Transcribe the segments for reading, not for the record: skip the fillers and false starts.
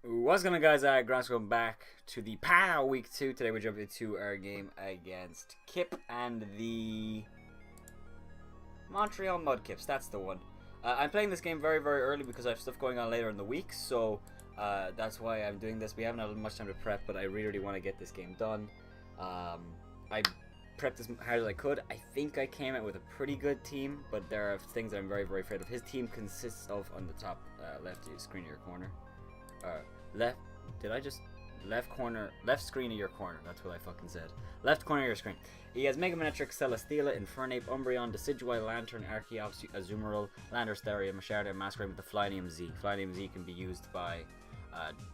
What's going on, guys? Aggronix, welcome back to the POW Week 2. Today we're jumping into our game against Kip and the Montreal Mudkips. That's the one. I'm playing this game very, very early because I have stuff going on later in the week, so that's why I'm doing this. We haven't had much time to prep, but I really want to get this game done. I prepped as hard as I could. I think I came out with a pretty good team, but there are things that I'm very, very afraid of. His team consists of, on the top left screen of your corner, left screen of your corner, that's what I fucking said. Left corner of your screen. He has Mega Manetric, Celesteela, Infernape, Umbreon, Decidueye, Lantern, Archeops, Azumarill, Landorus, Mashardia, and Masquerain with the Flyinium Z. Flyinium Z can be used by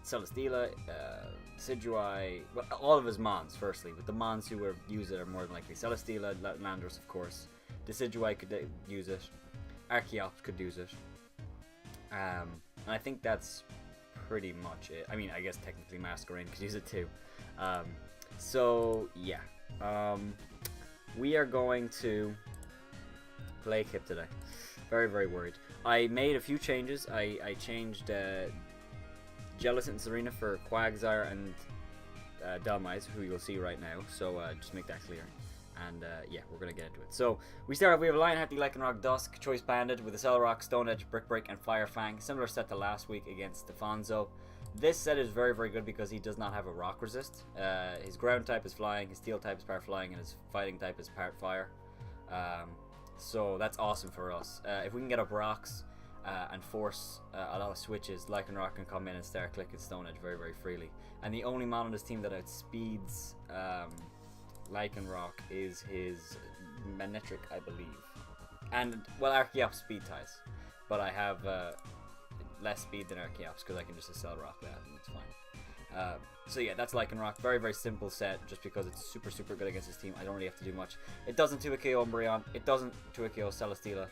Celesteela, Decidueye, well, all of his Mons, firstly, but the Mons who use it are more than likely Celesteela, Landorus, of course. Decidueye could use it, Archeops could use it, and I think that's pretty much it. I mean, I guess technically Masquerain could use it too. So yeah, we are going to play Kip today. Very, very worried. I made a few changes. I changed Jellicent and Serena for Quagsire and Dhelmise, who you'll see right now. So just make that clear. And yeah, we're going to get into it. So we start off, we have Lionheart, Lycanroc, Dusk, Choice Banded with a Celerock, Stone Edge, Brick Break, and Fire Fang. Similar set to last week against Stefanzo. This set is very, very good because he does not have a Rock Resist. His Ground type is Flying, his Steel type is part Flying, and his Fighting type is part Fire. So that's awesome for us. If we can get up Rocks and force a lot of switches, Lycanroc can come in and start clicking Stone Edge very, very freely. And the only mon on this team that outspeeds Lycanroc is his Manetric, I believe. And, well, Archeops speed ties. But I have less speed than Archeops because I can just Accelerock that and it's fine. So yeah, that's Lycanroc. Very, very simple set just because it's super, super good against his team. I don't really have to do much. It doesn't 2-KO Umbreon. It doesn't 2-KO Celesteela.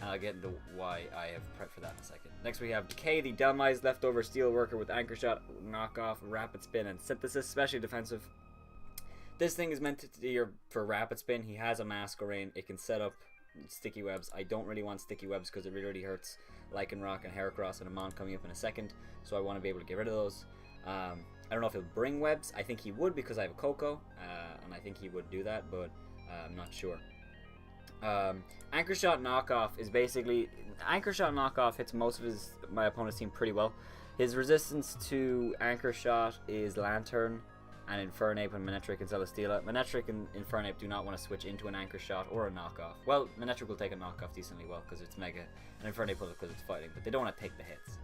And I'll get into why I have prepped for that in a second. Next we have Decay, the Dhelmise leftover Steel Worker with Anchor Shot, Knockoff, Rapid Spin, and Synthesis, especially defensive. This thing is meant to be for Rapid Spin. He has a Masquerain. It can set up Sticky Webs. I don't really want Sticky Webs because it really hurts Lycanroc and Heracross and a Mon coming up in a second. So I want to be able to get rid of those. I don't know if he'll bring Webs. I think he would because I have a Coco. And I think he would do that, but I'm not sure. Anchor Shot Knockoff is basically... Anchor Shot Knockoff hits most of my opponent's team pretty well. His resistance to Anchor Shot is Lantern and Infernape and Manetric and Celesteela. Manetric and Infernape do not want to switch into an Anchor Shot or a Knockoff. Well, Manetric will take a Knockoff decently well because it's Mega, and Infernape will because it's Fighting, but they don't want to take the hits.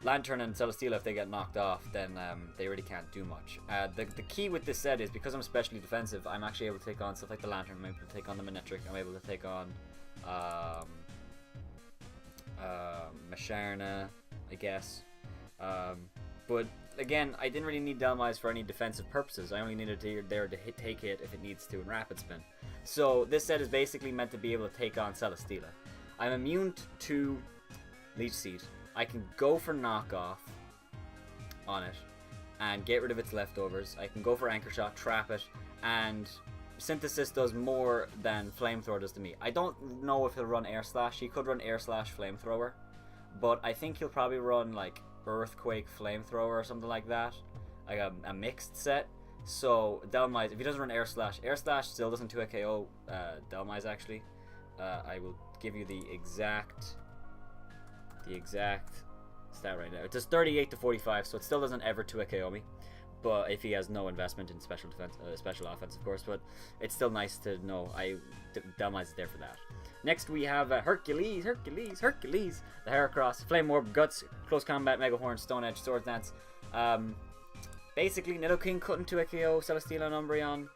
Lantern and Celesteela, if they get knocked off, then they really can't do much. The key with this set is because I'm especially defensive, I'm actually able to take on stuff like the Lantern, I'm able to take on the Manetric, I'm able to take on Mashardia, I guess. But again, I didn't really need Dhelmise for any defensive purposes. I only needed to take hit if it needs to in Rapid Spin. So this set is basically meant to be able to take on Celesteela. I'm immune to Leech Seed. I can go for Knockoff on it and get rid of its leftovers. I can go for Anchor Shot, trap it, and Synthesis does more than Flamethrower does to me. I don't know if he'll run Air Slash. He could run Air Slash Flamethrower, but I think he'll probably run like Earthquake Flamethrower or something like that, like a mixed set. So Dhelmise, if he doesn't run Air Slash still doesn't 2-KO Dhelmise actually. I will give you the exact stat right now. It does 38 to 45, so it still doesn't ever 2-KO me. But if he has no investment in special defense, special offense, of course. But it's still nice to know Dhelmise is there for that. Next we have Hercules, the Heracross, Flame Orb, Guts, Close Combat, Mega Horn, Stone Edge, Swords Dance. Basically, Nidoking couldn't 2-KO Celesteela and Umbreon.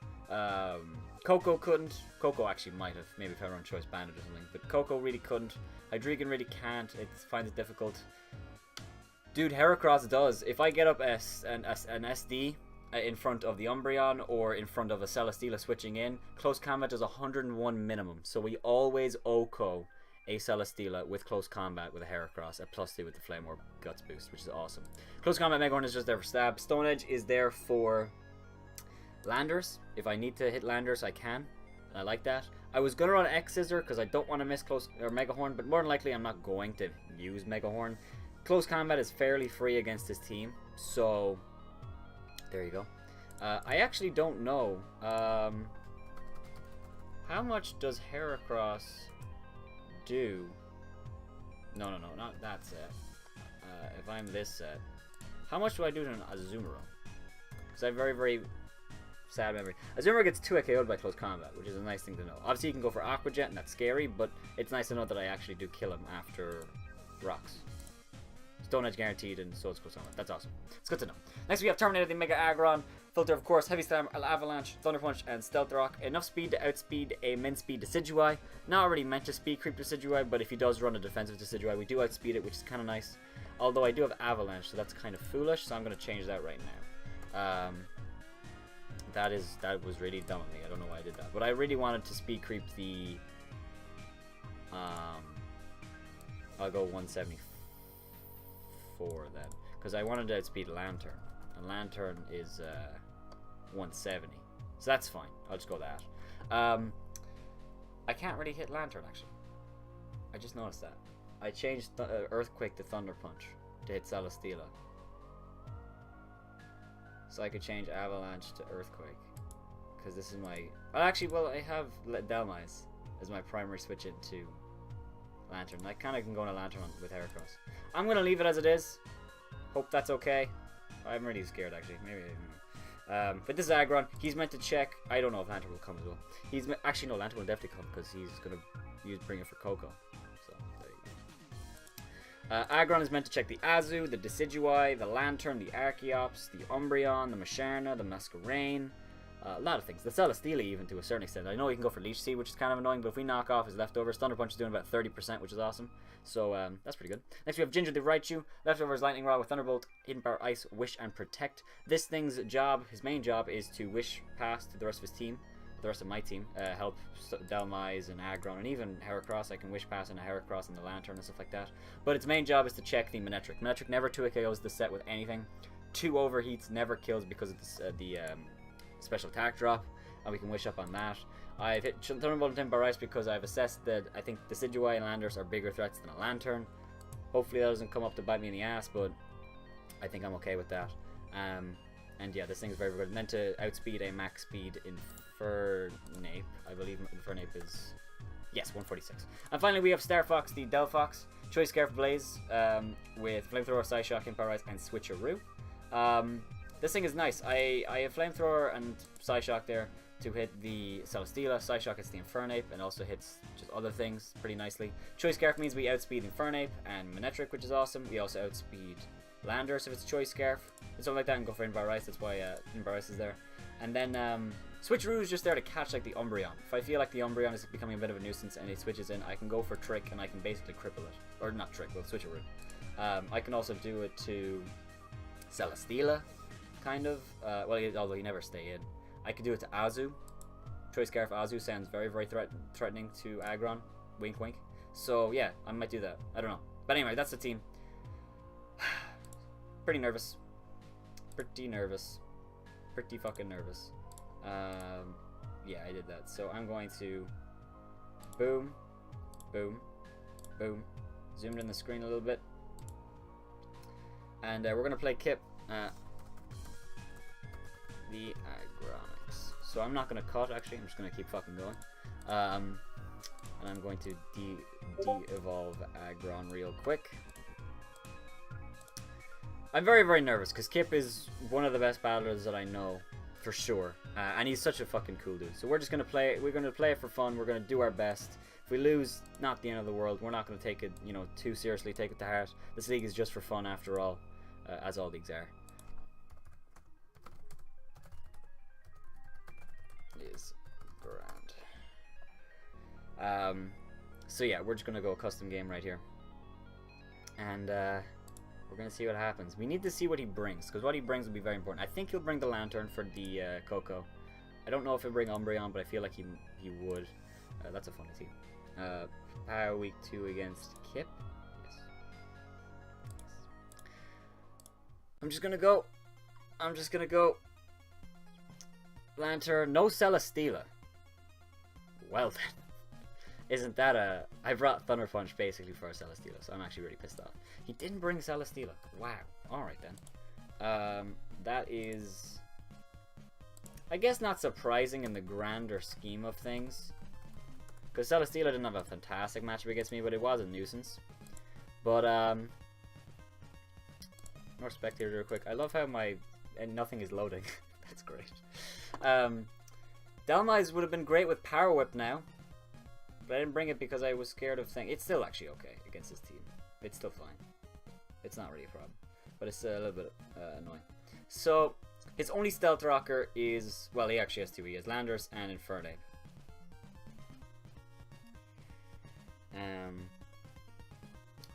Coco couldn't. Coco actually might have, maybe if I run Choice Bandit or something. But Coco really couldn't. Hydreigon really can't. It finds it difficult. Dude, Heracross does. If I get up an SD in front of the Umbreon or in front of a Celesteela switching in, Close Combat does 101 minimum. So we always OHKO a Celesteela with Close Combat with a Heracross at +2 with the Flame Orb Guts boost, which is awesome. Close Combat Mega Horn is just there for stab. Stone Edge is there for Landers. If I need to hit Landers, I can. and I like that. I was gonna run X Scissor because I don't want to miss close or Mega Horn, but more than likely I'm not going to use Mega Horn. Close combat is fairly free against this team, so there you go. I actually don't know how much does Heracross do. No, not that set. If I'm this set, how much do I do to an Azumarill? Because I have very, very sad memory. Azumarill gets 2 KO'd by close combat, which is a nice thing to know. Obviously, you can go for Aqua Jet, and that's scary, but it's nice to know that I actually do kill him after rocks. Stone Edge guaranteed, and so it's close combat. That's awesome. It's good to know. Next, we have Terminator, the Mega Aggron. Filter, of course, Heavy Slam, Avalanche, Thunder Punch, and Stealth Rock. Enough speed to outspeed a min speed Decidueye. Not already meant to speed creep Decidueye, but if he does run a defensive Decidueye, we do outspeed it, which is kind of nice. Although I do have Avalanche, so that's kind of foolish, so I'm going to change that right now. That was really dumb of me. I don't know why I did that. But I really wanted to speed creep the... I'll go 174 then. Because I wanted to outspeed Lantern. And Lantern is 170. So that's fine. I'll just go that. I can't really hit Lantern, actually. I just noticed that. I changed Earthquake to Thunder Punch to hit Celesteela. So I could change Avalanche to Earthquake. Because this is my... Well, actually, I have Delmise as my primary switch into Lantern. I kind of can go on a Lantern with Heracross. I'm going to leave it as it is. Hope that's okay. I'm really scared, actually. Maybe I don't know. But this is Aggron. He's meant to check... I don't know if Lantern will come as well. Actually, no, Lantern will definitely come because he's going to bring it for Coco. So, there you go. Aggron is meant to check the Azu, the Decidueye, the Lantern, the Archeops, the Umbreon, the Masharna, the Masquerain. A lot of things. The Celesteela even to a certain extent. I know you can go for Leech Seed, which is kind of annoying, but if we knock off his leftovers, Thunder Punch is doing about 30%, which is awesome. So that's pretty good. Next we have Ginger the Raichu. Leftovers Lightning Rod with Thunderbolt, Hidden Power Ice, Wish, and Protect. This thing's job, his main job, is to wish past the rest of his team, the rest of my team, help Delmise and Aggron, and even Heracross. I can wish past on a Heracross and the Lantern and stuff like that. But its main job is to check the Manectric. Manectric never 2 KOs the set with anything. 2 overheats never kills because of the special attack drop, and we can wish up on that. I've hit Thunderbolt and Timber Ice because I've assessed that I think the Decidueye and Landers are bigger threats than a Lantern. Hopefully that doesn't come up to bite me in the ass, but I think I'm okay with that. And yeah, this thing is very, very good. Meant to outspeed a max speed Infernape. I believe Infernape is... Yes, 146. And finally we have Star Fox, the Delphox. Choice Scarf Blaze with Flamethrower, Psyshock, Impar Ice, and Switcheroo. This thing is nice. I have Flamethrower and Psyshock there to hit the Celesteela. Psyshock hits the Infernape and also hits just other things pretty nicely. Choice Scarf means we outspeed Infernape and Manectric, which is awesome. We also outspeed Landers if it's Choice Scarf. And something like that, and go for Inbar Ice. That's why Inbar Ice is there. And then Switcheroo is just there to catch like the Umbreon. If I feel like the Umbreon is becoming a bit of a nuisance and it switches in, I can go for Trick and I can basically cripple it. Or not Trick, well, Switcheroo. I can also do it to Celesteela, kind of. Although he never stay in. I could do it to Azu. Choice Scarf Azu sounds very, very threatening to Aggron. Wink, wink. So yeah, I might do that. I don't know. But anyway, that's the team. Pretty nervous. Pretty nervous. Pretty fucking nervous. Yeah, I did that. So I'm going to boom, boom, boom. Zoomed in the screen a little bit. And we're going to play Kip. The Aggronix. So I'm not going to cut, actually. I'm just going to keep fucking going. And I'm going to de-evolve Aggron real quick. I'm very, very nervous because Kip is one of the best battlers that I know, for sure. And he's such a fucking cool dude. So we're just going to play. We're going to play it for fun. We're going to do our best. If we lose, not the end of the world. We're not going to take it, too seriously, take it to heart. This league is just for fun after all, as all leagues are. Is grand. So yeah, we're just gonna go custom game right here, and we're gonna see what happens. We need to see what he brings, because what he brings will be very important. I think he'll bring the Lantern for the Coco. I don't know if he'll bring Umbreon, but I feel like he would. That's a funny team. Power week 2 against Kip. Yes. I'm just gonna go. Lantern, no Celesteela. Well then. Isn't that a... I brought Thunder Punch basically for a Celesteela, so I'm actually really pissed off. He didn't bring Celesteela. Wow. Alright then. That is... I guess not surprising in the grander scheme of things. Because Celesteela didn't have a fantastic matchup against me, but it was a nuisance. But, more spectators real quick. I love how my... and nothing is loading. That's great. Dhelmise would have been great with Power Whip now. But I didn't bring it because I was scared of things. It's still actually okay against this team. It's still fine. It's not really a problem. But it's a little bit annoying. So, his only Stealth Rocker is... Well, he actually has two. He has Landorus and Infernape.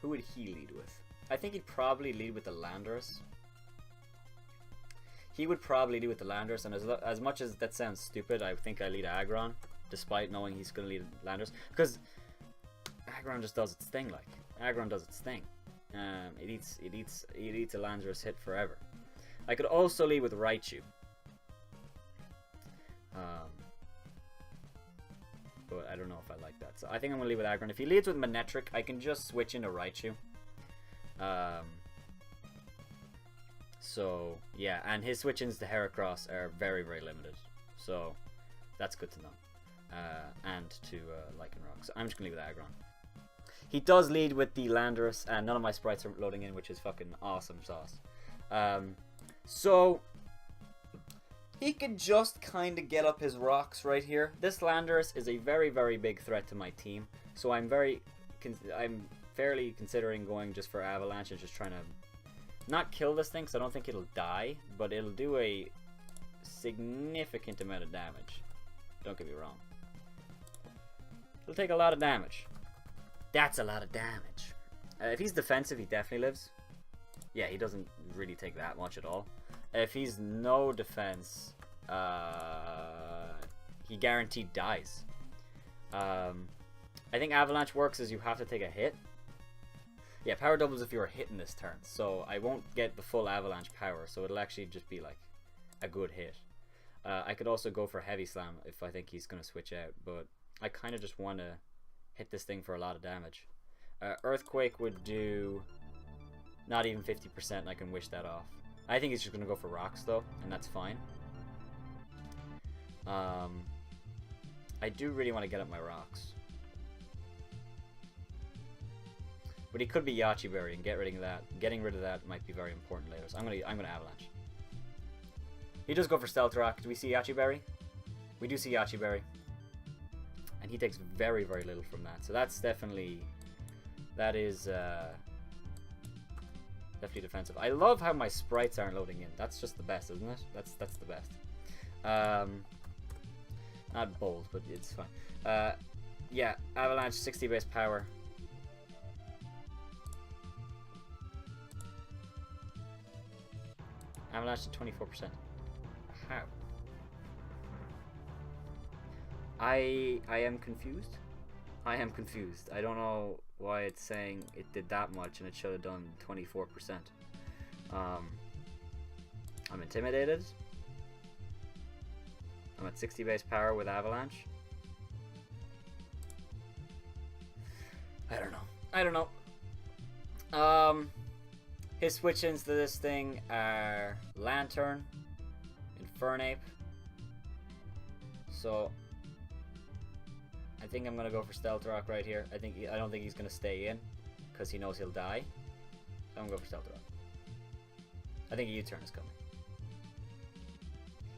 Who would he lead with? I think he'd probably lead with the Landorus. He would probably lead with the Landorus, and as much as that sounds stupid, I think I lead Aggron, despite knowing he's going to lead Landorus. Because Aggron just does its thing, like. Aggron does its thing. It eats a Landorus hit forever. I could also lead with Raichu. But I don't know if I like that. So I think I'm going to lead with Aggron. If he leads with Manectric, I can just switch into Raichu. So, yeah. And his switch-ins to Heracross are very, very limited. So, that's good to know. And to Lycanroc. So I'm just going to lead with Aggron. He does lead with the Landorus, and none of my sprites are loading in, which is fucking awesome sauce. So... he could just kind of get up his rocks right here. This Landorus is a very, very big threat to my team. So I'm fairly considering going just for Avalanche and just trying to not kill this thing, because I don't think it'll die, but it'll do a significant amount of damage. Don't get me wrong. It'll take a lot of damage. That's a lot of damage. If he's defensive, he definitely lives. Yeah, he doesn't really take that much at all. If he's no defense, he guaranteed dies. I think Avalanche works as you have to take a hit. Yeah, power doubles if you're hitting this turn. So I won't get the full Avalanche power, so it'll actually just be like a good hit. I could also go for Heavy Slam if I think he's going to switch out, but I kind of just want to hit this thing for a lot of damage. Earthquake would do not even 50%, and I can wish that off. I think he's just going to go for rocks, though, and that's fine. I do really want to get up my rocks. But he could be Yachi Berry and get rid of that. Getting rid of that might be very important later, so I'm gonna Avalanche. He does go for Stealth Rock. Do we see Yachi Berry? We do see Yachi Berry. And he takes very, very little from that. So that's definitely... that is... definitely defensive. I love how my sprites aren't loading in. That's just the best, isn't it? That's the best. Not bold, but it's fine. Yeah, Avalanche, 60 base power. Avalanche to 24%. How? I am confused. I am confused. I don't know why it's saying it did that much and it should have done 24%. I'm intimidated. I'm at 60 base power with Avalanche. I don't know. His switch-ins to this thing are Lantern, Infernape. So I think I'm gonna go for Stealth Rock right here. I don't think he's gonna stay in because he knows he'll die. So I'm gonna go for Stealth Rock. I think a U-turn is coming.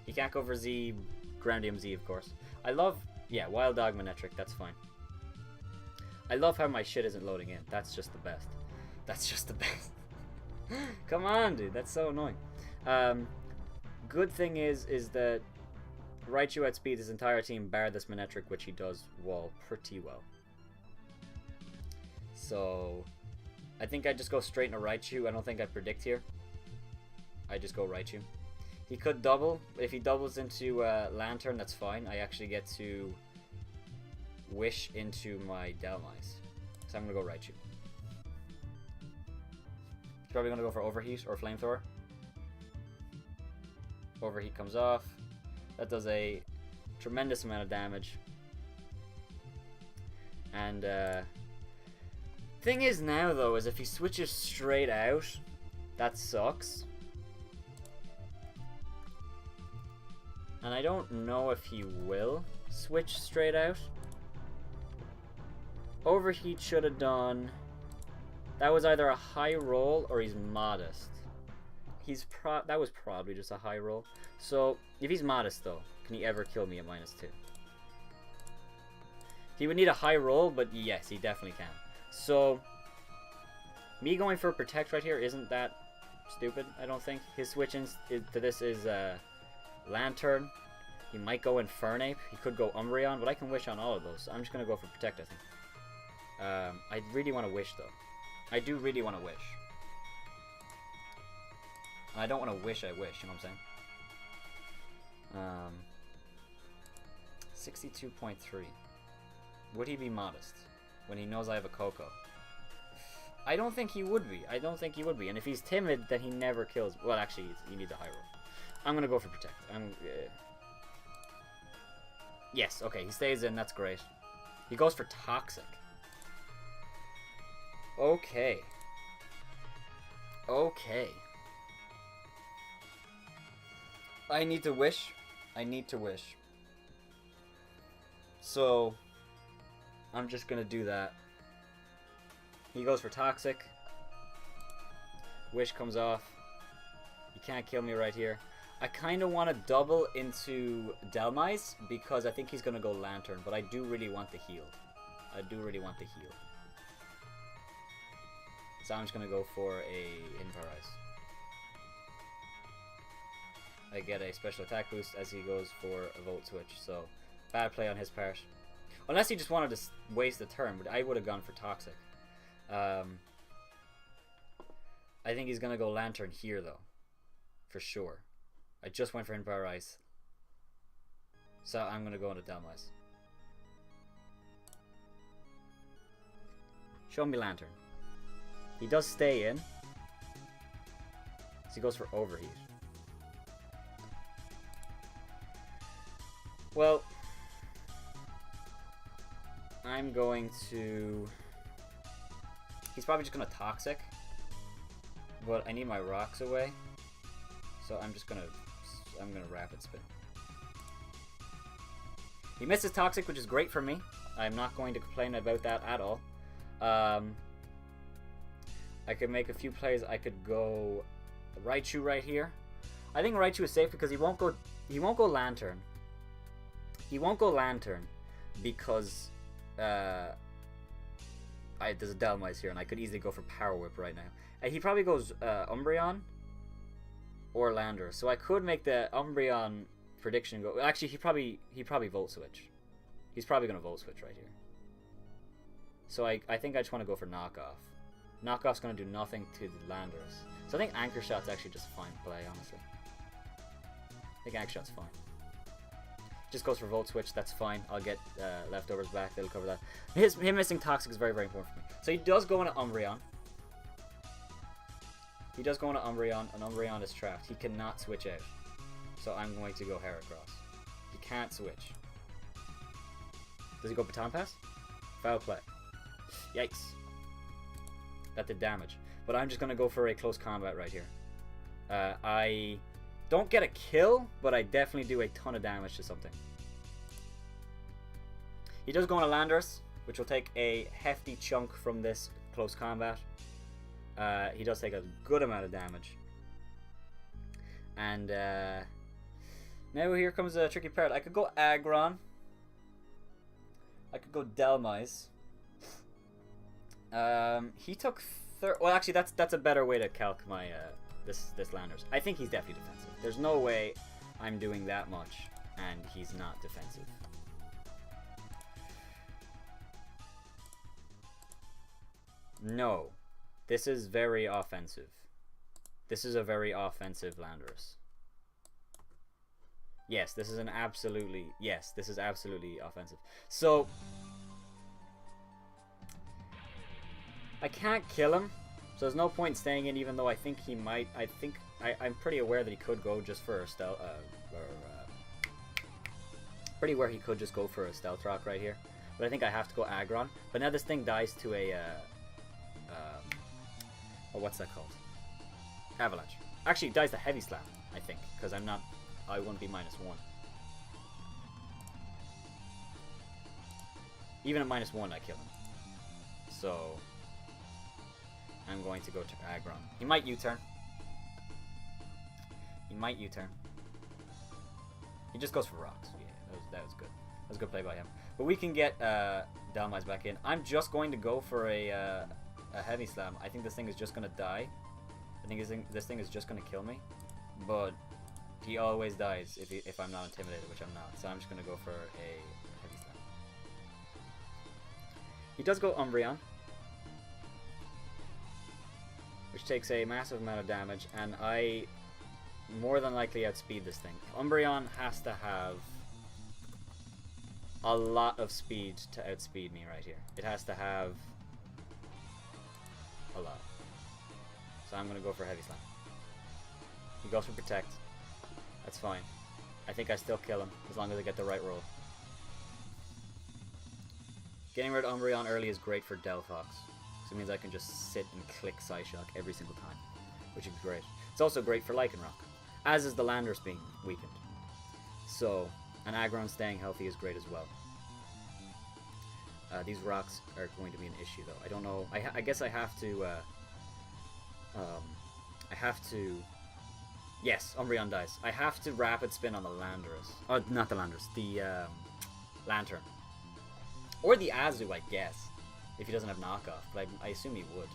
He can't go for Z, Grandium Z, of course. I love, yeah, Wild Dog Manectric. That's fine. I love how my shit isn't loading in. That's just the best. That's just the best. Come on, dude. That's so annoying. Good thing is that Raichu outspeeds his entire team, bar this Manectric, which he does wall pretty well. So, I think I just go straight into Raichu. I don't think I predict here. I just go Raichu. He could double. If he doubles into Lantern, that's fine. I actually get to wish into my Dhelmise. So I'm going to go Raichu. He's probably going to go for Overheat or Flamethrower. Overheat comes off. That does a tremendous amount of damage. And thing is now though is if he switches straight out, that sucks. And I don't know if he will switch straight out. Overheat should have done. That was either a high roll or he's modest. That was probably just a high roll. So if he's modest though, can he ever kill me at -2? He would need a high roll, but yes, he definitely can. So me going for protect right here isn't that stupid, I don't think. His switch to this is Lantern. He might go Infernape. He could go Umbreon, but I can wish on all of those. So I'm just going to go for protect, I think. I really want to wish, though. I do really want to wish. I don't want to wish I wish, you know what I'm saying? 62.3. Would he be modest when he knows I have a Coco? I don't think he would be. I don't think he would be. And if he's timid, then he never kills. Well, actually, he needs a high roll. I'm going to go for protect. Yes, okay, he stays in. That's great. He goes for toxic. Okay. Okay. I need to wish. I need to wish. So, I'm just going to do that. He goes for toxic. Wish comes off. You can't kill me right here. I kind of want to double into Delmise because I think he's going to go Lantern, but I do really want the heal. I do really want the heal. So I'm just going to go for a Hidden Paradise. I get a special attack boost as he goes for a Volt Switch, so bad play on his part. Unless he just wanted to waste the turn, but I would have gone for Toxic. I think he's going to go Lantern here, though. For sure. I just went for Hidden Ice. So I'm going to go into Delmise. Show me Lantern. He does stay in. So he goes for Overheat. Well, I'm going to... He's probably just going to Toxic. But I need my rocks away. So I'm just going to... I'm going to Rapid Spin. He misses Toxic, which is great for me. I'm not going to complain about that at all. I could make a few plays. I could go Raichu right here. I think Raichu is safe because he won't go Lantern. He won't go Lantern because there's a Delmise here and I could easily go for Power Whip right now. He probably goes Umbreon or Landorus. So I could make the Umbreon prediction go. Actually, he probably Volt Switch. He's probably going to Volt Switch right here. So I think I just want to go for Knockoff. Knockoff's going to do nothing to the Landorus. So I think Anchor Shot's actually just a fine play, honestly. I think Anchor Shot's fine. Just goes for Volt Switch, that's fine. I'll get leftovers back, they'll cover that. Him missing Toxic is very, very important for me. So he does go into Umbreon. He does go into Umbreon, and Umbreon is trapped. He cannot switch out. So I'm going to go Heracross. He can't switch. Does he go Baton Pass? Foul play. Yikes. That did damage. But I'm just going to go for a close combat right here. I don't get a kill, but I definitely do a ton of damage to something. He does go into Landorus, which will take a hefty chunk from this close combat. He does take a good amount of damage. And now here comes a tricky part. I could go Aggron. I could go Delmise. He took well, actually, that's a better way to calc my this Landorus. I think he's definitely defensive. There's no way I'm doing that much and he's not defensive. No, this is very offensive. This is a very offensive Landorus. Yes, this is absolutely offensive. So I can't kill him, so there's no point staying in, even though I think he might. I'm pretty aware that he could go just for a stealth. Pretty aware he could just go for a Stealth Rock right here. But I think I have to go Aggron. But now this thing dies to a... oh, what's that called? Avalanche. Actually, it dies to Heavy Slam, I think. Because I'm not... I won't be -1. Even at -1, I kill him. So... I'm going to go to Aggron. He might U-turn. He might U-turn. He just goes for rocks. Yeah, that was good. That was a good play by him. But we can get Dhelmise back in. I'm just going to go for a Heavy Slam. I think this thing is just going to die. I think this thing is just going to kill me. But he always dies if I'm not intimidated, which I'm not. So I'm just going to go for a Heavy Slam. He does go Umbreon, which takes a massive amount of damage, and I more than likely outspeed this thing. Umbreon has to have a lot of speed to outspeed me right here. It has to have a lot. So I'm going to go for Heavy Slam. He goes for Protect. That's fine. I think I still kill him as long as I get the right roll. Getting rid of Umbreon early is great for Delphox. So it means I can just sit and click Psyshock every single time, which is great. It's also great for Lycanroc, as is the Landorus being weakened. So, and Aggron staying healthy is great as well. These rocks are going to be an issue, though. I don't know. I guess I have to. Yes, Umbreon dies. I have to Rapid Spin on the Landorus. Oh, not the Landorus. The Lantern, or the Azu, I guess. If he doesn't have knockoff, but I assume he would.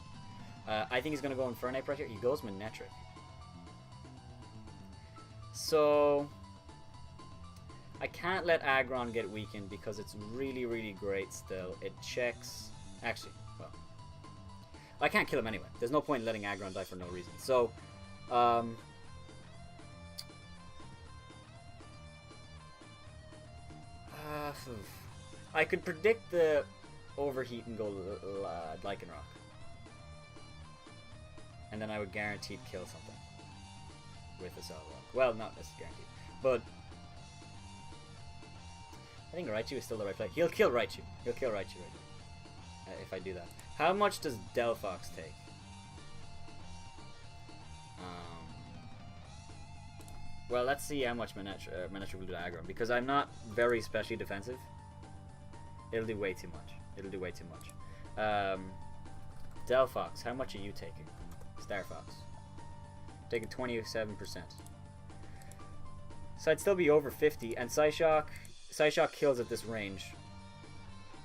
I think he's going to go Infernape right here. He goes Manectric. So I can't let Aggron get weakened because it's really, really great still. It checks... Actually, well... I can't kill him anyway. There's no point in letting Aggron die for no reason. So, I could predict the Overheat and go Lycanroc. And then I would guaranteed kill something with a Solid Rock. Well, not necessarily guaranteed. But I think Raichu is still the right play. He'll kill Raichu. He'll kill Raichu right now, if I do that. How much does Delphox take? Well, let's see how much Manectric will do to Aggron. Because I'm not very specially defensive. It'll do way too much. It'll do way too much. Delphox, how much are you taking? Star Fox. Taking 27%. So I'd still be over 50, and Psyshock kills at this range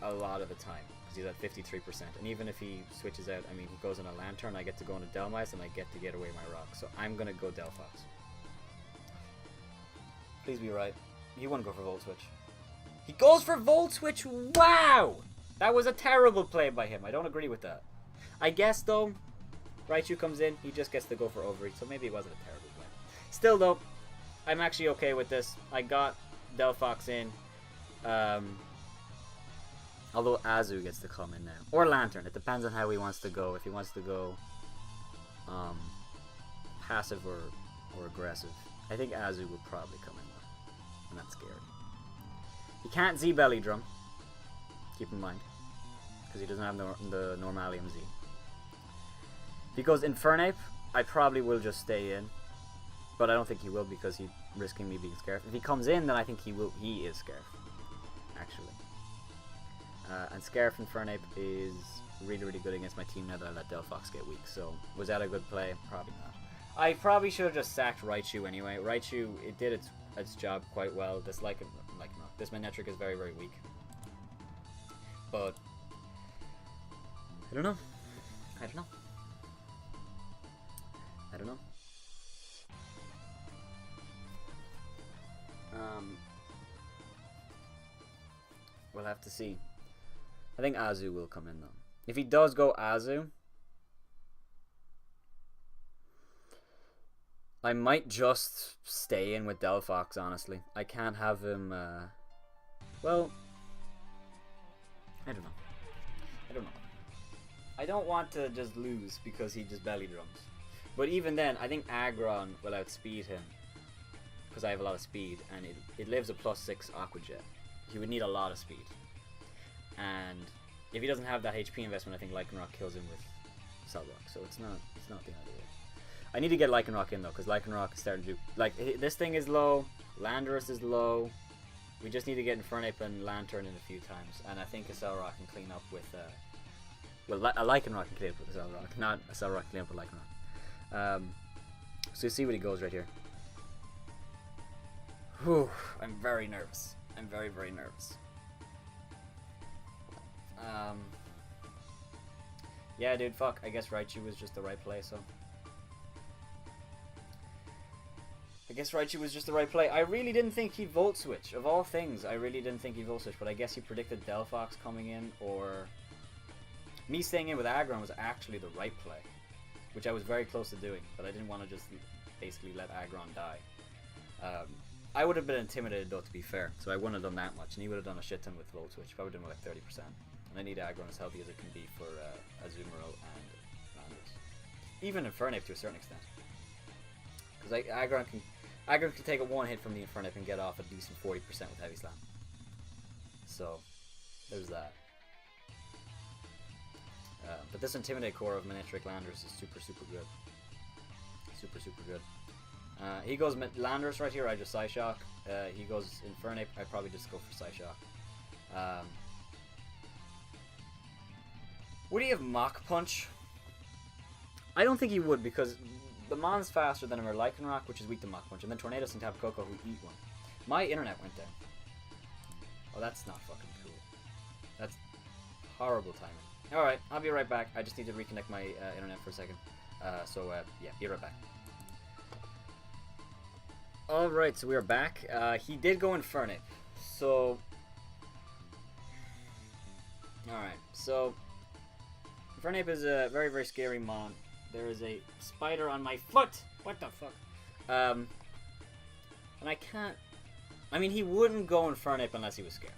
a lot of the time, because he's at 53%. And even if he switches out, I mean, he goes on a Lantern, I get to go into Dhelmise, and I get to get away my rock. So I'm going to go Delphox. Please be right. He wouldn't go for Volt Switch. He goes for Volt Switch! Wow! That was a terrible play by him. I don't agree with that. I guess, though, Raichu comes in, he just gets to go for Overeat, so maybe it wasn't a terrible play. Still, though, I'm actually okay with this. I got Delphox in. Although Azu gets to come in now. Or Lantern. It depends on how he wants to go. If he wants to go passive or aggressive. I think Azu would probably come in, though. I'm not scared. He can't Z-Belly Drum. Keep in mind. Because he doesn't have the Normalium Z. If he goes Infernape, I probably will just stay in. But I don't think he will because he's risking me being Scarf. If he comes in, then I think he will. He is Scarf, actually. And Scarf Infernape is really, really good against my team now that I let Delphox get weak. So, was that a good play? Probably not. I probably should have just sacked Raichu anyway. Raichu, it did its job quite well. This this Manectric is very, very weak. But I don't know. I don't know. I don't know. We'll have to see. I think Azu will come in though. If he does go Azu, I might just stay in with Delphox, honestly. I can't have him, well, I don't know. I don't know. I don't want to just lose because he just belly drums. But even then, I think Aggron will outspeed him because I have a lot of speed, and it lives a +6 Aqua Jet. He would need a lot of speed. and if he doesn't have that HP investment, I think Lycanroc kills him with Cell Rock. So it's not the idea. I need to get Lycanroc in though, because Lycanroc is starting to do this thing is low, Landorus is low. We just need to get Infernape and Lantern in a few times, and I think a Cell Rock can clean up with well, a Lycanroc can clean up with a Cell Rock, not a Cell Rock can clean up with Lycanroc. So you see what he goes right here. Whew, I'm very nervous. I'm very, very nervous. Yeah, dude, fuck. I guess Raichu was just the right play, so. I guess Raichu was just the right play. I really didn't think he'd Volt Switch. Of all things, I really didn't think he'd Volt Switch, but I guess he predicted Delphox coming in, or... Me staying in with Aggron was actually the right play, which I was very close to doing, but I didn't want to just basically let Aggron die. I would have been intimidated, though, to be fair, so I wouldn't have done that much, and he would have done a shit ton with Volt Switch, probably done like 30%. And I need Aggron as healthy as it can be for Azumarill and Landorus. Even Infernape to a certain extent. Because Aggron can take a one hit from the Infernape and get off a decent 40% with Heavy Slam. So, there's that. But this Intimidate core of Manectric Landorus is super, super good. Super, super good. He goes Landorus right here, I just Psyshock. He goes Infernape, I probably just go for Psyshock. Would he have Mach Punch? I don't think he would, because the Mon's faster than him, or Lycanroc, which is weak to Mach Punch, and then Tornadus and Tapu Koko, who eat one. My internet went down. Oh, that's not fucking cool. That's horrible timing. Alright, I'll be right back. I just need to reconnect my internet for a second. Yeah, be right back. Alright, so we are back. He did go Infernape. So... Alright, so... Infernape is a very, very scary mon. There is a spider on my foot! What the fuck? And I can't... I mean, he wouldn't go Infernape unless he was scared.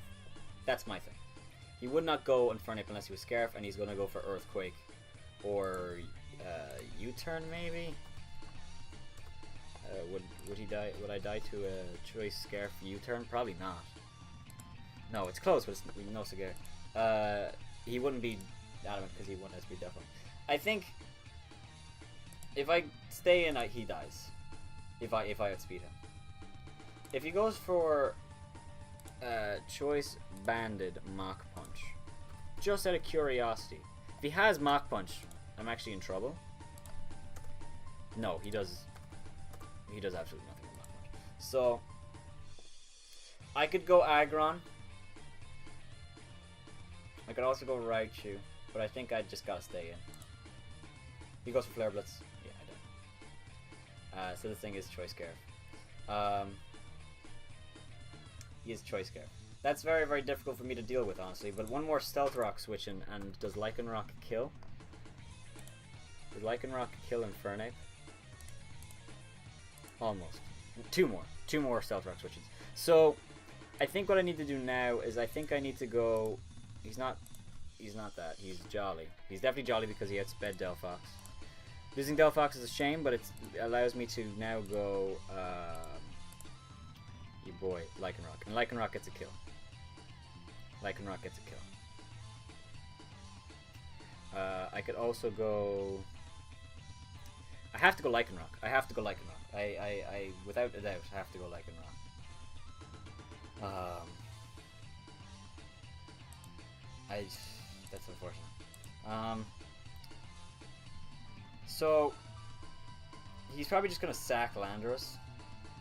That's my thing. He would not go Infernape unless he was Scarf, and he's gonna go for Earthquake. Or, U-turn, maybe? Would he die? Would I die to a choice Scarf U-turn? Probably not. No, it's close, but it's no cigar. He wouldn't be adamant because he wouldn't SP definitely. I think if I stay in, he dies. If I outspeed him. If he goes for choice banded Mach Punch, just out of curiosity, if he has Mach Punch, I'm actually in trouble. No, he does absolutely nothing with Mach Punch. So I could go Aggron. I could also go Raichu, but I think I just gotta stay in. He goes for Flare Blitz. Yeah, I don't. So this thing is Choice Scarf. He is Choice Scarf. That's very, very difficult for me to deal with, honestly. But one more Stealth Rock switch in, and does Lycanroc kill? Does Lycanroc kill Infernape? Almost. Two more Stealth Rock switches. So, I think what I need to do now is I think I need to go... He's not that. He's Jolly. He's definitely Jolly because he outsped Delphox. Losing Delphox is a shame, but it allows me to now go... your boy, Lycanroc. And Lycanroc gets a kill. Lycanroc gets a kill. I could also go... I have to go Lycanroc. I have to go Lycanroc. I without a doubt, have to go Lycanroc. That's unfortunate. So he's probably just gonna sack Landorus.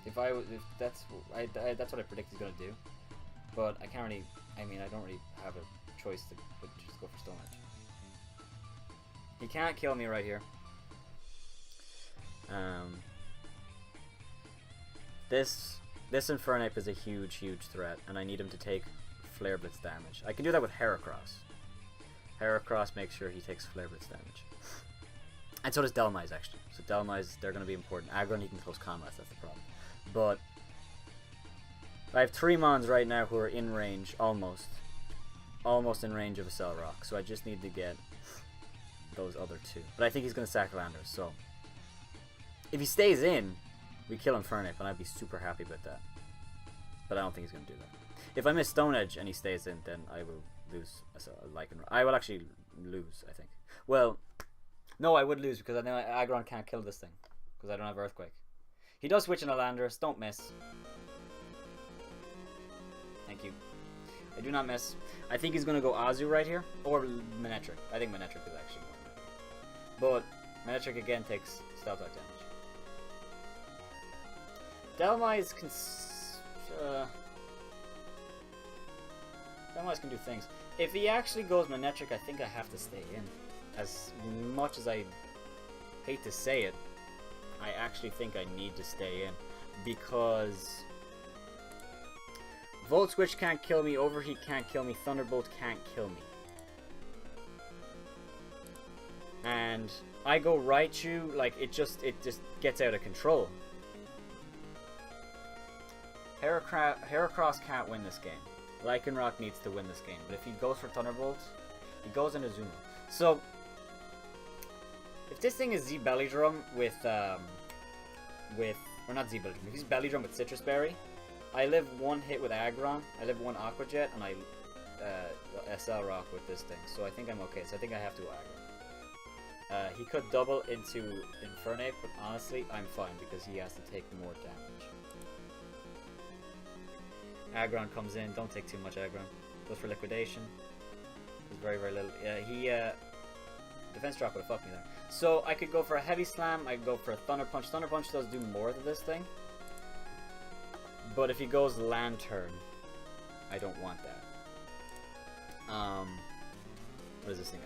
If that's what I predict he's gonna do. But I can't really. I mean, I don't really have a choice to just go for Stone Edge. He can't kill me right here. This Infernape is a huge, huge threat, and I need him to take Flare Blitz damage. I can do that with Heracross. Heracross makes sure he takes Flare Blitz damage. And so does Dhelmise, actually. So Dhelmise, they're going to be important. Aggron, he can close combats, that's the problem. But I have 3 Mons right now who are in range, almost in range of a Cell Rock. So I just need to get those other 2. But I think he's going to sack Landorus, so... If he stays in, we kill Infernape, and I'd be super happy about that. But I don't think he's going to do that. If I miss Stone Edge and he stays in, then I will lose. So I will actually lose, I think. Well, no, I would lose because I know Aggron can't kill this thing because I don't have Earthquake. He does switch into Landorus. Don't miss. Thank you. I do not miss. I think he's gonna go Azu right here or Manectric. I think Manectric is actually more. But Manectric again takes Stealth Attack damage. Dhelmise can do things. If he actually goes Manectric, I think I have to stay in. As much as I hate to say it, I actually think I need to stay in. Because Volt Switch can't kill me, Overheat can't kill me, Thunderbolt can't kill me. And I go Raichu, like it just gets out of control. Heracross can't win this game. Lycanroc needs to win this game, but if he goes for Thunderbolt, he goes into Zuma. So, if this thing is Z Belly Drum with or not Z Belly Drum, if he's Belly Drum with Citrus Berry, I live one hit with Aggron, I live one Aqua Jet, and I SL Rock with this thing. So I think I'm okay. So I think I have to Aggron. He could double into Infernape, but honestly, I'm fine because he has to take more damage. Aggron comes in, don't take too much Aggron. Goes for Liquidation. There's very, very little. Defense drop would have fucked me there. So I could go for a Heavy Slam, I could go for a Thunder Punch. Thunder Punch does do more to this thing. But if he goes Lantern, I don't want that. What is this thing?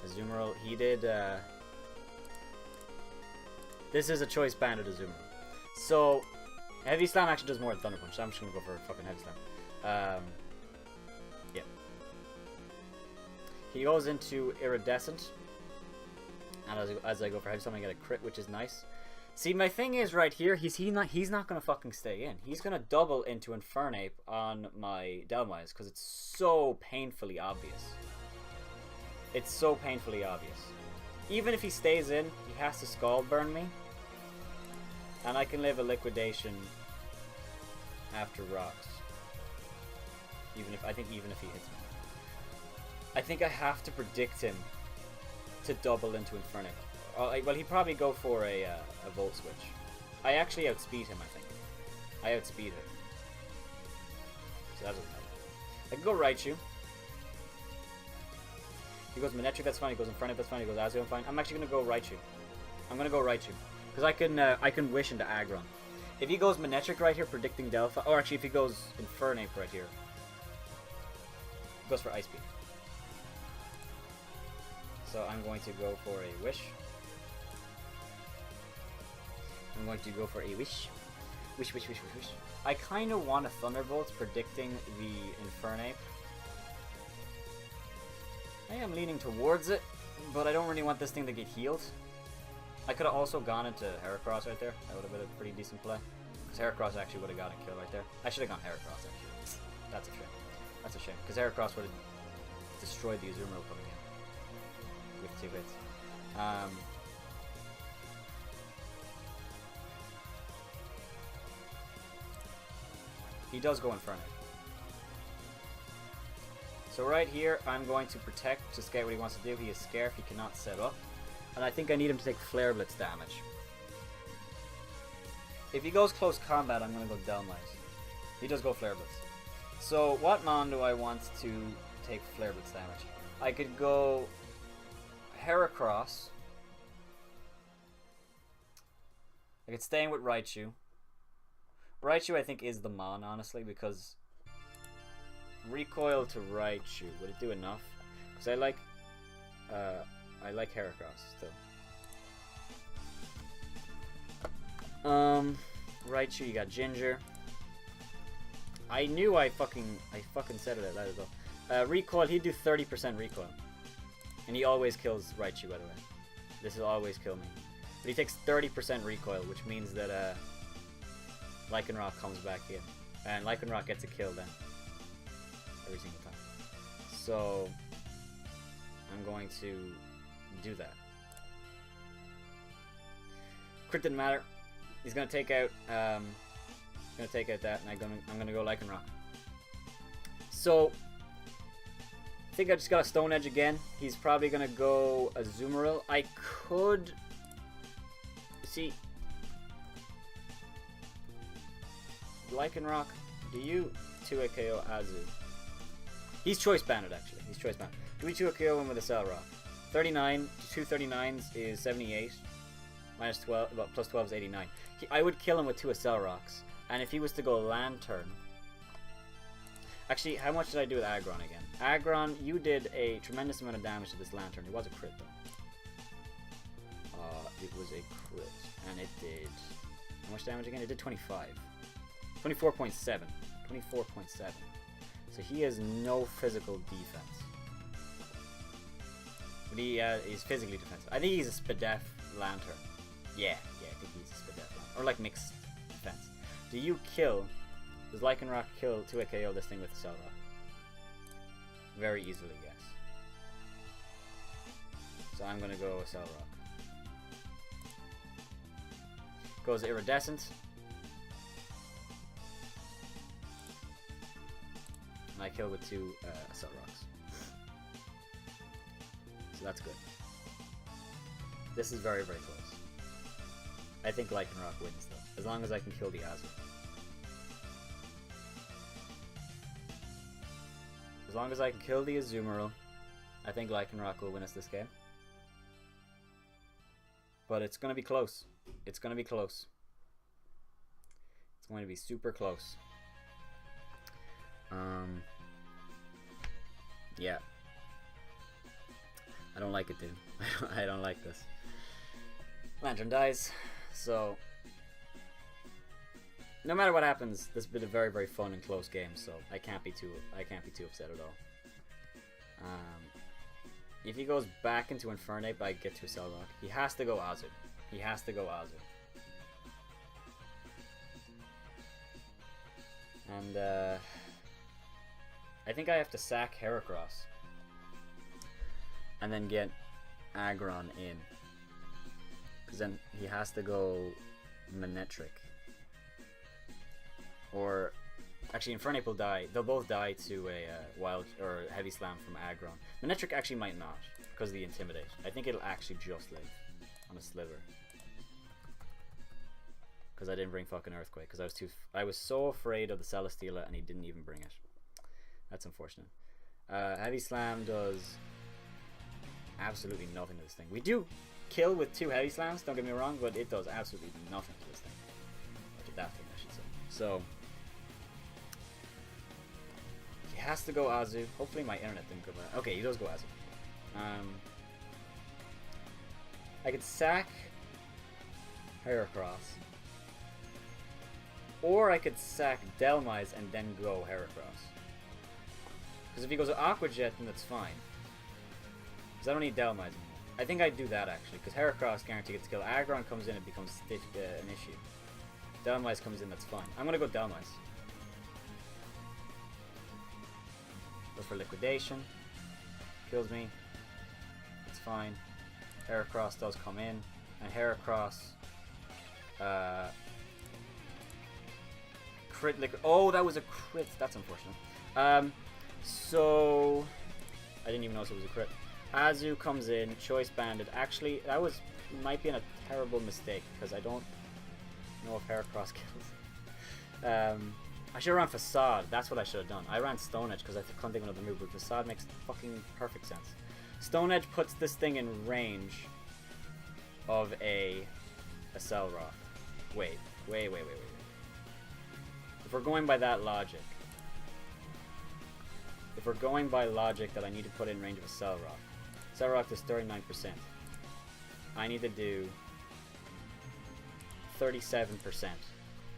Azumarill, he did, this is a choice banded Azumarill. So, Heavy Slam actually does more than Thunder Punch, so I'm just gonna go for a fucking Heavy Slam. Yeah. He goes into Iridescent, and as I go for Heavy Slam, I get a crit, which is nice. See, my thing is right here, he's not gonna fucking stay in. He's gonna double into Infernape on my Dhelmise, because it's so painfully obvious. It's so painfully obvious. Even if he stays in, he has to Scald Burn me. And I can live a Liquidation after Rocks. Even if he hits me. I think I have to predict him to double into Infernape. Well, he'd probably go for a Volt Switch. I actually outspeed him, I think. I outspeed him. So that doesn't help. I can go Raichu. He goes Manectric, that's fine. He goes Infernape, that's fine. He goes Azure, I'm fine. I'm actually going to go Raichu. I'm going to go Raichu. Because I can Wish into Aggron. If he goes Manectric right here, predicting Delphi, or actually if he goes Infernape right here, he goes for Ice Beam. So I'm going to go for a Wish. I'm going to go for a Wish. Wish. I kind of want a Thunderbolt predicting the Infernape. I am leaning towards it, but I don't really want this thing to get healed. I could have also gone into Heracross right there. That would have been a pretty decent play. Because Heracross actually would have got a kill right there. I should have gone Heracross actually. That's a shame. That's a shame. Because Heracross would have destroyed the Azumarill coming in. With 2 hits. He does go Infernape. So right here, I'm going to protect, just get what he wants to do. He is scarf, he cannot set up. And I think I need him to take Flare Blitz damage. If he goes close combat, I'm going to go Dhelmise. He does go Flare Blitz. So what mon do I want to take Flare Blitz damage? I could go Heracross. I could stay in with Raichu. Raichu I think is the mon, honestly, because Recoil to Raichu, would it do enough? Because I like Heracross still. Raichu, you got Ginger. I knew I fucking said it out loud as well. Recoil, he'd do 30% recoil. And he always kills Raichu, by the way. This will always kill me. But he takes 30% recoil, which means that Lycanroc comes back in. And Lycanroc gets a kill then. Every single time. So I'm going to do that. Crit didn't matter. He's gonna take out that, and I'm gonna go Lycanroc. So, I think I just got a Stone Edge again. He's probably going to go Azumarill. I could... See... Lycanroc, do you 2-hit KO Azu? He's Choice Banded, actually. He's Choice Banded. Do we 2-hit KO him with a Cell Rock? 39, 2 39s is 78. Minus 12, well, plus 12 is 89. I would kill him with 2 Accel Rocks. And if he was to go Lantern... Actually, how much did I do with Aggron again? Aggron, you did a tremendous amount of damage to this Lantern. It was a crit, though. It was a crit. And it did... How much damage again? It did 25. 24.7. 24.7. So he has no physical defense. But he is physically defensive. I think he's a Spadef Lantern. Yeah, I think he's a Spadef Lantern. Or like mixed defense. Do you kill... Does Lycanroc kill 2-hit KO this thing with a Cell Rock? Very easily, yes. So I'm gonna go a Cell Rock. Goes Iridescent. And I kill with 2 Accel Rocks. So that's good. This is very, very close. I think Lycanroc wins though, as long as I can kill the Azu. As long as I can kill the Azumarill, I think Lycanroc will win us this game. But it's going to be close. It's going to be close. It's going to be super close. Yeah. I don't like it, dude. I don't like this. Lantern dies, so... No matter what happens, this has been a very, very fun and close game, so I can't be too upset at all. If he goes back into Infernape, I get to a Cell Rock. He has to go Azu. He has to go Azu. And I think I have to sack Heracross. And then get Aggron in. Because then he has to go Manectric. Or, actually, Infernape will die. They'll both die to a Wild or Heavy Slam from Aggron. Manectric actually might not, because of the Intimidate. I think it'll actually just live on a Sliver. Because I didn't bring fucking Earthquake, because I was so afraid of the Celesteela, and he didn't even bring it. That's unfortunate. Heavy Slam does absolutely nothing to this thing. We do kill with 2 Heavy Slams, don't get me wrong, but it does absolutely nothing to this thing. Or to that thing, I should say. So... he has to go Azu. Hopefully my internet didn't go bad. Okay, he does go Azu. I could sack Heracross. Or I could sack Delmise and then go Heracross. Because if he goes Aqua Jet, then that's fine. Because I don't need Delmise anymore. I think I'd do that actually, because Heracross guarantee gets killed. Aggron comes in, it becomes an issue. Delmise comes in, that's fine. I'm gonna go Delmise. Goes for Liquidation. Kills me. It's fine. Heracross does come in. And Heracross... crit liquid... Oh, that was a crit. That's unfortunate. So... I didn't even notice it was a crit. Azu comes in. Choice Banded. Actually, that might be a terrible mistake, because I don't know if Heracross kills. I should have run Facade. That's what I should have done. I ran Stone Edge because I couldn't think of another move, but Facade makes fucking perfect sense. Stone Edge puts this thing in range of a Cell Rock. Wait. If we're going by that logic, if we're going by logic that I need to put in range of a Cell Rock, Cell Rock does 39%. I need to do 37%,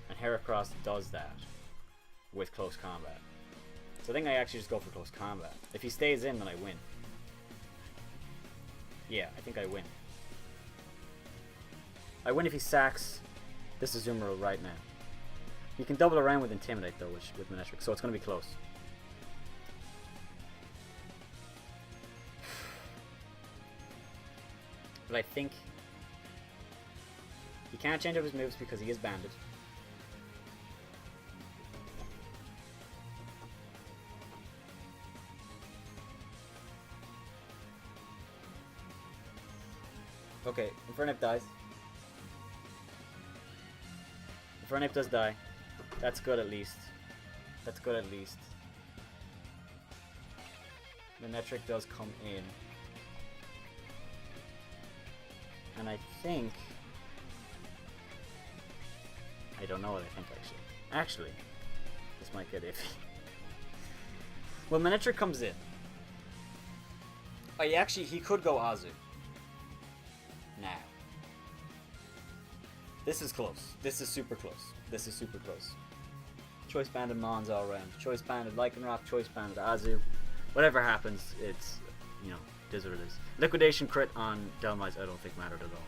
and Heracross does that with close combat. So I think I actually just go for close combat. If he stays in, then I win. Yeah, I think I win. I win if he sacks this Azumarill right now. You can double around with Intimidate though, with Manectric, so it's going to be close. But I think he can't change up his moves because he is banded. Okay, Infernip dies. Infernip does die. That's good at least. That's good at least. Manectric does come in. And I think... I don't know what I think, actually. Actually, this might get iffy. Well, Manectric comes in. Oh, he could go Azu. Now. This is close. This is super close. This is super close. Choice banded Mons all around. Choice banded Lycanroc, choice banded Azu. Whatever happens, it's, you know, it is what it is. Liquidation crit on Dhelmise I don't think mattered at all.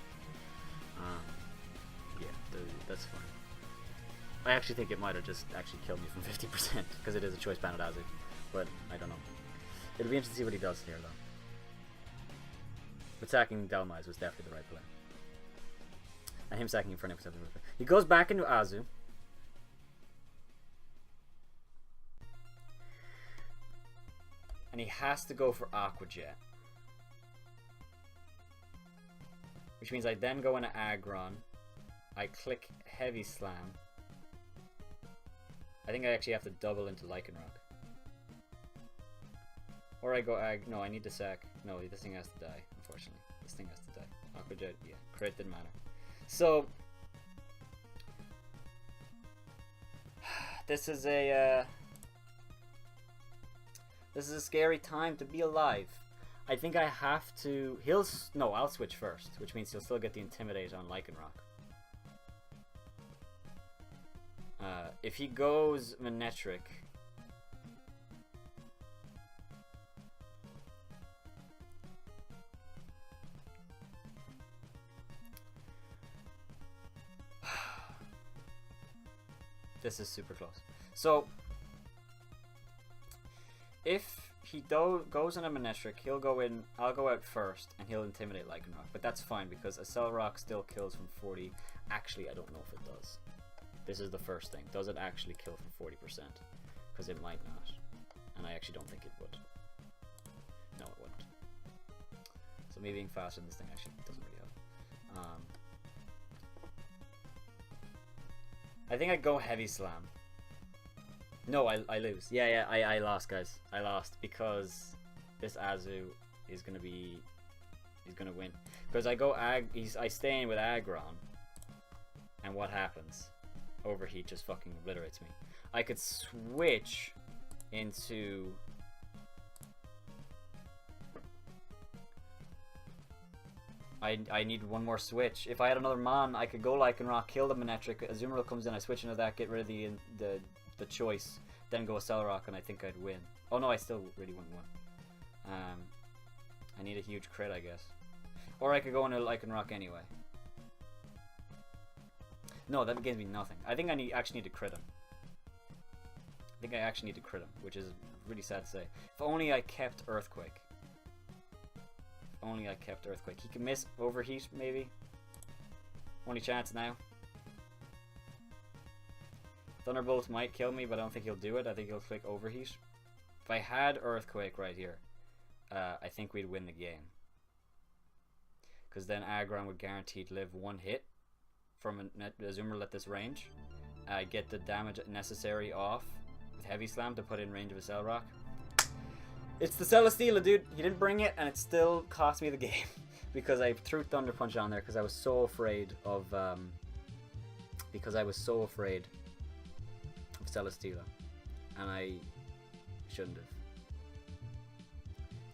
Yeah, that's fine. I actually think it might have just actually killed me from 50% because it is a choice banded Azu. But I don't know. It'll be interesting to see what he does here though. But sacking Dhelmise was definitely the right play. And him sacking Infernip was definitely the right play. He goes back into Azu. And he has to go for Aqua Jet. Which means I then go into Aggron. I click Heavy Slam. I think I actually have to double into Lycanroc. Or I go no, I need to sack. No, this thing has to die, unfortunately. This thing has to die. Aqua Jet, yeah. Crit didn't matter. So, this is a scary time to be alive. I think I have to... No, I'll switch first, which means he'll still get the Intimidate on Lycanroc. If he goes Manectric... This is super close. So, if he goes on a Manectric, he'll go in, I'll go out first, and he'll Intimidate Lycanroc. But that's fine, because a Cellrock still kills from 40. Actually, I don't know if it does. This is the first thing. Does it actually kill from 40%? Because it might not. And I actually don't think it would. No, it wouldn't. So me being faster than this thing actually doesn't really help. I think I'd go Heavy Slam. No, I lose. Yeah, I lost, guys. I lost because this Azu is gonna be... He's gonna win. Because I go I stay in with Aggron. And what happens? Overheat just fucking obliterates me. I could switch into... I need one more switch. If I had another Mon, I could go Lycanroc, kill the Manectric. Azumarill comes in, I switch into that, get rid of the choice, then go a Cellrock, and I think I'd win. Oh no, I still really wouldn't win. I need a huge crit, I guess. Or I could go into Lycanroc anyway. No, that gives me nothing. I think I actually need to crit him. I think I actually need to crit him, which is really sad to say. If only I kept Earthquake. If only I kept Earthquake. He can miss Overheat, maybe. Only chance now. Thunderbolt might kill me, but I don't think he'll do it. I think he'll click Overheat. If I had Earthquake right here, I think we'd win the game. Because then Aggron would guaranteed live one hit from a Azumarill at this range. Get the damage necessary off with Heavy Slam to put in range of a Cellrock. It's the Celesteela, dude. He didn't bring it, and it still cost me the game because I threw Thunder Punch on there because I was so afraid of Celesteela, and I shouldn't have.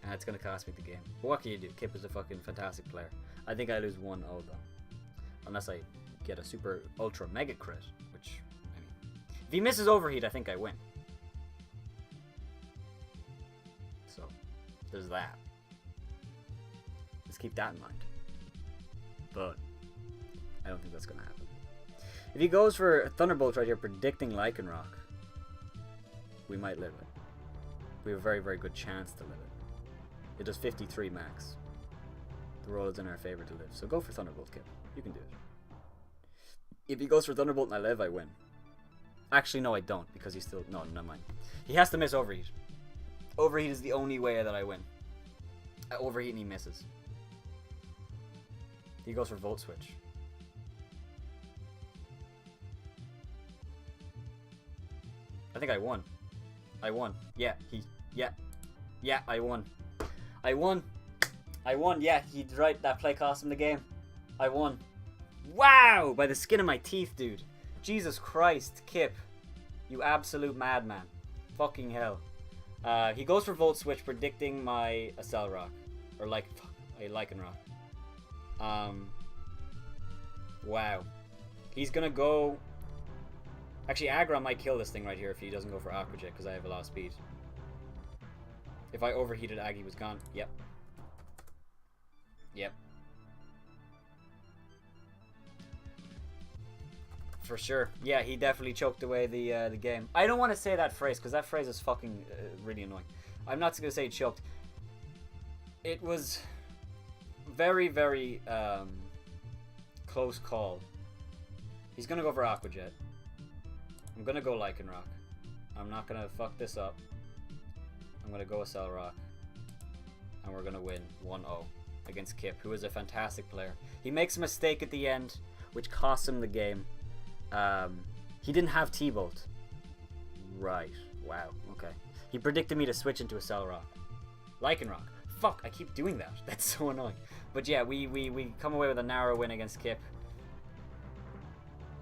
And it's gonna cost me the game. But what can you do? Kip is a fucking fantastic player. I think I lose 1-0 though, unless I get a super ultra mega crit, which I mean, if he misses Overheat, I think I win. So there's that. Let's keep that in mind. But I don't think that's gonna happen. If he goes for Thunderbolt right here, predicting Lycanroc, we might live it. We have a very, very good chance to live it. It does 53 max. The roll is in our favor to live. So go for Thunderbolt, Kip. You can do it. If he goes for Thunderbolt and I live, I win. Actually, no, I don't, because he's still... No, never mind. He has to miss Overheat. Overheat is the only way that I win. Overheat and he misses. He goes for Volt Switch. I think I won. I won. Yeah, yeah, I won. I won. I won. Yeah, he's right. That play cost him the game. I won. Wow! By the skin of my teeth, dude. Jesus Christ, Kip. You absolute madman. Fucking hell. He goes for Volt Switch, predicting my Accelerock. Or like, a Lycanroc. Wow. He's gonna go... Actually, Aggron might kill this thing right here if he doesn't go for Aqua Jet, because I have a lot of speed. If I overheated, Aggie was gone. Yep. Yep. For sure. Yeah, he definitely choked away the game. I don't want to say that phrase, because that phrase is fucking really annoying. I'm not going to say choked. It was very, very close call. He's going to go for Aqua Jet. I'm going to go Lycanroc. I'm not going to fuck this up. I'm going to go Accelerock. And we're going to win 1-0 against Kip, who is a fantastic player. He makes a mistake at the end, which costs him the game. He didn't have T-Bolt. Right. Wow. Okay. He predicted me to switch into Accelerock. Lycanroc. Fuck, I keep doing that. That's so annoying. But yeah, we come away with a narrow win against Kip.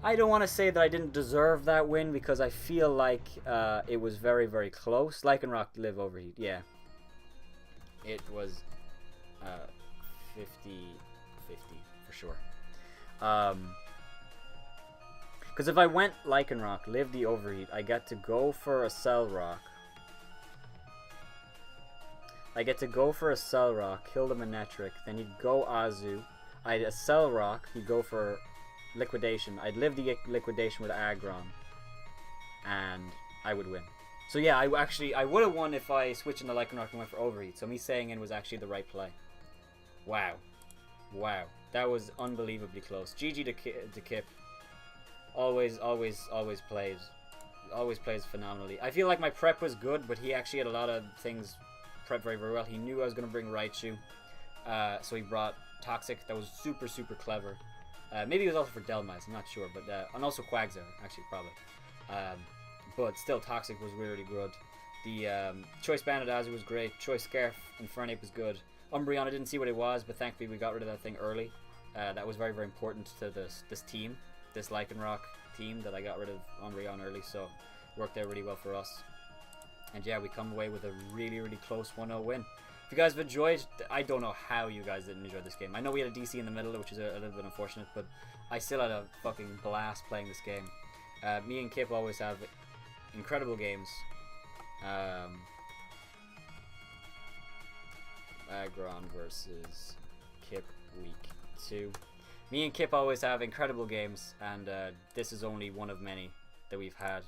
I don't want to say that I didn't deserve that win because I feel like it was very, very close. Lycanroc live overheat, yeah. It was 50-50 for sure. Because if I went Lycanroc, live the overheat, I get to go for a Accelerock. I get to go for a Accelerock, kill the Manectric, then he'd go Azu. I'd Accelerock, he'd go for Liquidation. I'd live the Liquidation with Aggron, and I would win. So yeah, I would have won if I switched into Lycanroc and went for Overheat. So me saying it was actually the right play. Wow. Wow. That was unbelievably close. GG to Kip. Always plays phenomenally. I feel like my prep was good, but he actually had a lot of things prepped very, very well. He knew I was going to bring Raichu, so he brought Toxic. That was super, super clever. Maybe it was also for Delmice, I'm not sure, but and also Quagsire, actually, probably. But still, Toxic was really good. The Choice Bandit Azu was great. Choice Scarf and Fernape was good. Umbreon, I didn't see what it was, but thankfully we got rid of that thing early. That was very, very important to this team, this Lycanroc team, that I got rid of Umbreon early, so it worked out really well for us. And yeah, we come away with a really, really close 1-0 win. If you guys have enjoyed, I don't know how you guys didn't enjoy this game. I know we had a DC in the middle, which is a little bit unfortunate, but I still had a fucking blast playing this game. Me and Kip always have incredible games. Aggron versus Kip week 2. Me and Kip always have incredible games, and this is only one of many that we've had.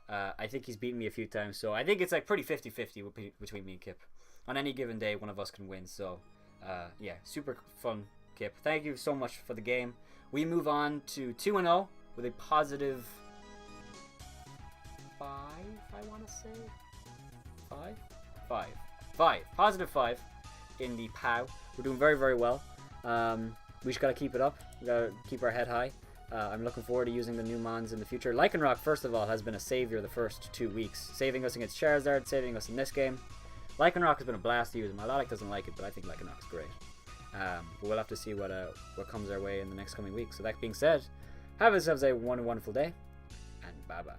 I think he's beaten me a few times, so I think it's like pretty 50-50 between me and Kip. On any given day, one of us can win, so yeah, super fun, Kip. Thank you so much for the game. We move on to 2-0 with a positive 5, I want to say. 5? 5. Positive 5 in the POW. We're doing very, very well. We just got to keep it up. We got to keep our head high. I'm looking forward to using the new mons in the future. Lycanroc, first of all, has been a savior the first 2 weeks. Saving us against Charizard, saving us in this game. Lycanroc has been a blast to use. Melodic doesn't like it, but I think Lycanroc is great. But we'll have to see what comes our way in the next coming week. So that being said, have yourselves a wonderful day, and bye-bye.